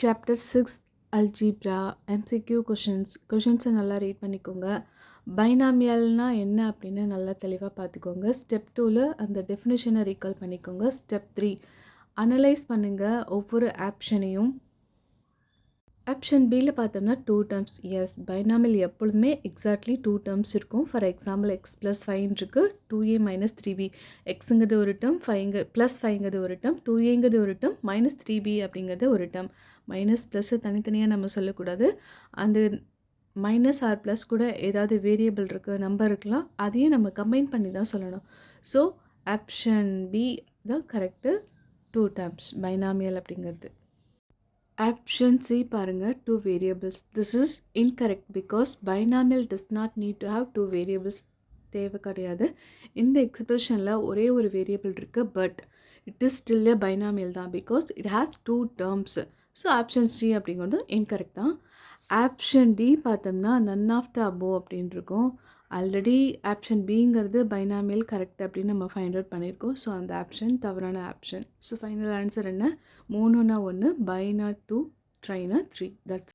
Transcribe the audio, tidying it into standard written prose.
Chapter 6 algebra MCQ கொஷின்ஸை நல்லா read பண்ணிக்கோங்க. பைனாமியல்னா என்ன அப்படின்னு நல்லா தெளிவாக பார்த்துக்கோங்க. ஸ்டெப் 2ல் அந்த டெஃபினிஷனை ரீகால் பண்ணிக்கோங்க. ஸ்டெப் 3 அனலைஸ் பண்ணுங்கள் ஒவ்வொரு ஆப்ஷனையும். ஆப்ஷன் பியில் பார்த்தோம்னா 2 டேர்ம்ஸ். எஸ், பைனாமியல் எப்பொழுதுமே எக்ஸாக்ட்லி 2 டேர்ம்ஸ் இருக்கும். ஃபார் எக்ஸாம்பிள் எக்ஸ் ப்ளஸ் 5 இருக்குது, 2a மைனஸ் 3b. எக்ஸுங்கிறது ஒரு டேர்ம், ப்ளஸ் 5ங்கிறது ஒரு டேர்ம், 2aங்கிறது ஒரு டேர்ம், மைனஸ் 3b அப்படிங்கிறது ஒரு டேர்ம். மைனஸ் ப்ளஸ்ஸை தனித்தனியாக நம்ம சொல்லக்கூடாது. அந்த மைனஸ் ஆர் ப்ளஸ் கூட ஏதாவது வேரியபிள் இருக்குது, நம்பர் இருக்கலாம், அதையும் நம்ம கம்பைன் பண்ணி தான் சொல்லணும். ஸோ ஆப்ஷன் பி தான் கரெக்டு. 2 டேர்ம்ஸ் பைனாமியல் அப்படிங்கிறது. ஆப்ஷன் சி பாருங்கள், 2 variables. This is incorrect because binomial does not need to have 2 variables. தேவை கிடையாது. இந்த எக்ஸ்பிரஷனில் ஒரே ஒரு வேரியபிள் இருக்குது, but it is still a binomial தான் because it has 2 terms. So option C அப்படிங்கிறது இன்கரெக்ட் தான். ஆப்ஷன் டி பார்த்தோம்னா நன் ஆஃப் த அபோவ் அப்படின்னு இருக்கும். ஆல்ரெடி ஆப்ஷன் பிங்கிறது பைனாமியல் கரெக்ட் அப்படின்னு நம்ம ஃபைண்ட் அவுட் பண்ணியிருக்கோம். ஸோ அந்த ஆப்ஷன் தவறான ஆப்ஷன். ஸோ ஃபைனல் ஆன்சர் என்ன? 3னா 1, பைனா 2, ட்ரைனா 3. தட்ஸ்